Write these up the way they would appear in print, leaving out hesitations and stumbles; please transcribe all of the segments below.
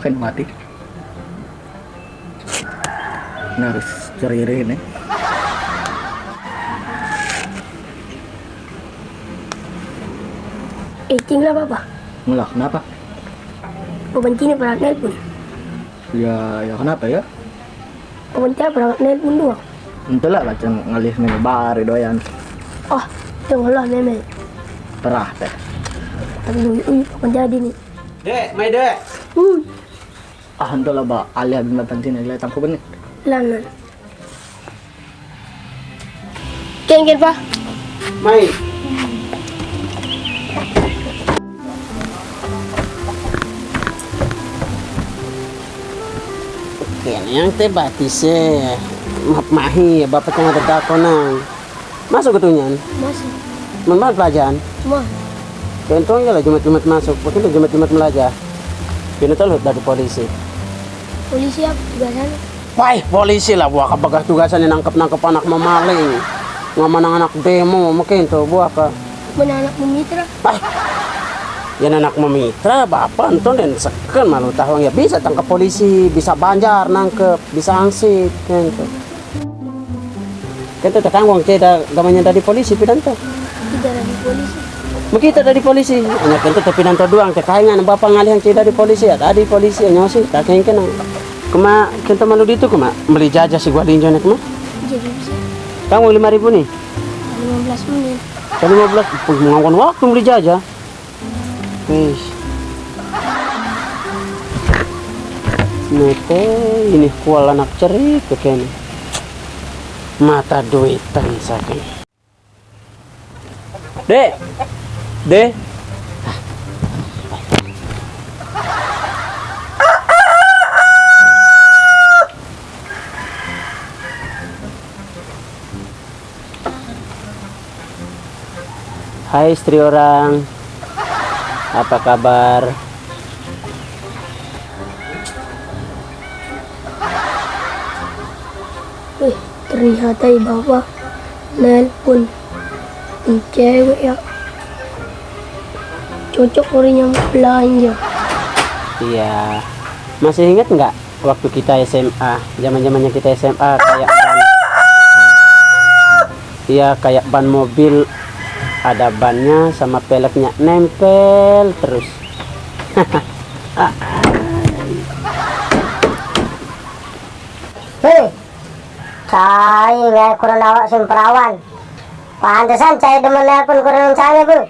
makin mati. Ini harus cari ini. Tinggal apa? Mulah, kenapa? Pembenci ini pernah nelpon. Ya kenapa ya? Pembenci pernah nelpon doang. Entahlah macam ngalih meme baru doyan. Oh, janganlah meme. Terah teh. Tapi menjadi nih. Dek, mai dek. Entahlah ba alih abis mapantin nilai tangko benih. Lanan. Kengken pa? Mai. Yan yang teh batise mahi bapak tengah terdako nang masuk ketunyan Masih. memang pelajaran Mah. kentong ya lah jumat masuk mungkin jumat melajah ini tuh dari polisi Polisi apa tugasan? wah polisi lah buah kabagah tugasan nangkep anak memaling ngamanang anak demo mungkin tuh buah ke Mana anak memitra? wah yan anak memitra bapak enton dan seken malu tahu ya bisa tangkap polisi bisa banjar nangkep bisa angsit kento tekan uang ceda gamanya dari polisi pidanto Tidak ada polisi. begitu dari polisi hanya kento tapi pidanto doang tekaingan bapak ngalih yang ceda di polisi ya tadi polisi hanya sih tak kena kema kento malu itu kema beli jajah si gua linjo nek mah Jadi bisa. kamu 5.000 nih 15 menit. 15 mengawan waktu beli jajah wis nete ini kual anak cerik kekene mata duitan saking dek hai istri orang apa kabar? Ternyata bapak nelpon cewek ya. Cocok orinya belanja. Iya. Masih ingat nggak waktu kita SMA, zaman-zamannya kita SMA kayak ban. Iya, kayak ban mobil ada bannya sama peleknya nempel terus. Saya kurang awak semperawan. Pantesan saya demen nelpon kurang saya bu.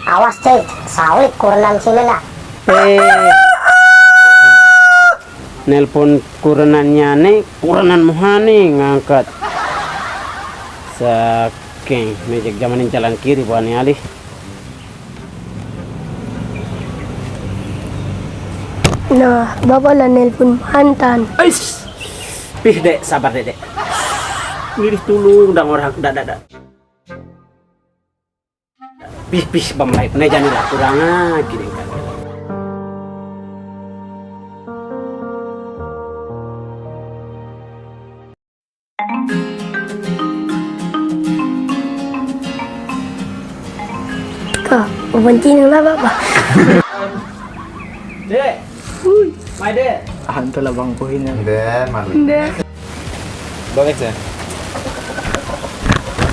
Awas cek, sawit kurang sini lah. Nelpon kuranannya nih, kuranan muhani ngangkat. Saking mejek zamanin jalan kiri buat alih. Nah, bapak lah nelpon mantan. Ais, pih dek, sabar dek. Ngirih tulung, dang orang, dak. Pih, bamlai, penejani lah kurang gini kan. Kak, kepentingan lah bapak. Dek, mai dek. Entahlah bang kuhinya. Dan malu. Boleh ya?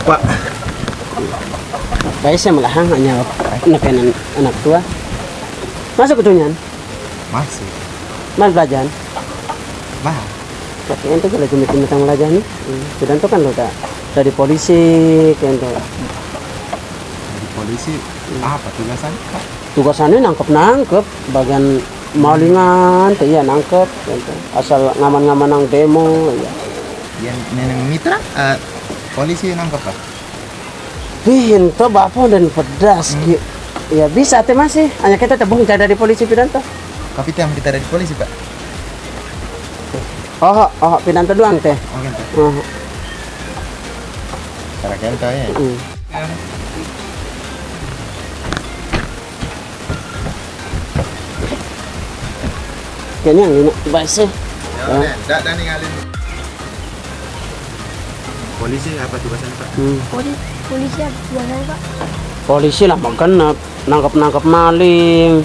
Pak. Baik saya melahang hanya anak tua. Masuk ke dunyan? Masih. Mal belajar? Bah. Tapi ente kalau cuma tentang belajar nih. Sudah tuh kan lo dari polisi kan tuh. Di polisi apa tugasan? Tugasannya nangkep bagian malingan, iya nangkep gitu. Asal ngaman-ngaman nang demo ya. Yang nenek mitra polisi nangkep pak? Pintu bapak dan pedas ya bisa teh masih hanya kita tebung cari dari polisi pidanto. Kapitan kita dari polisi pak? Oh pidanto doang teh. Oh gitu. Oh. Cara kento ya. Kayaknya yang ini bahasa. Ya, dah ninggalin. Polisi apa tugasan pak? Polisi apa tugasan pak? Polisi lah makan nangkap maling.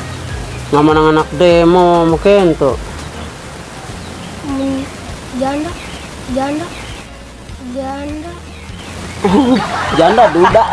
Ngomong ng anak demo mungkin tuh. Janda, janda, janda. Janda duda.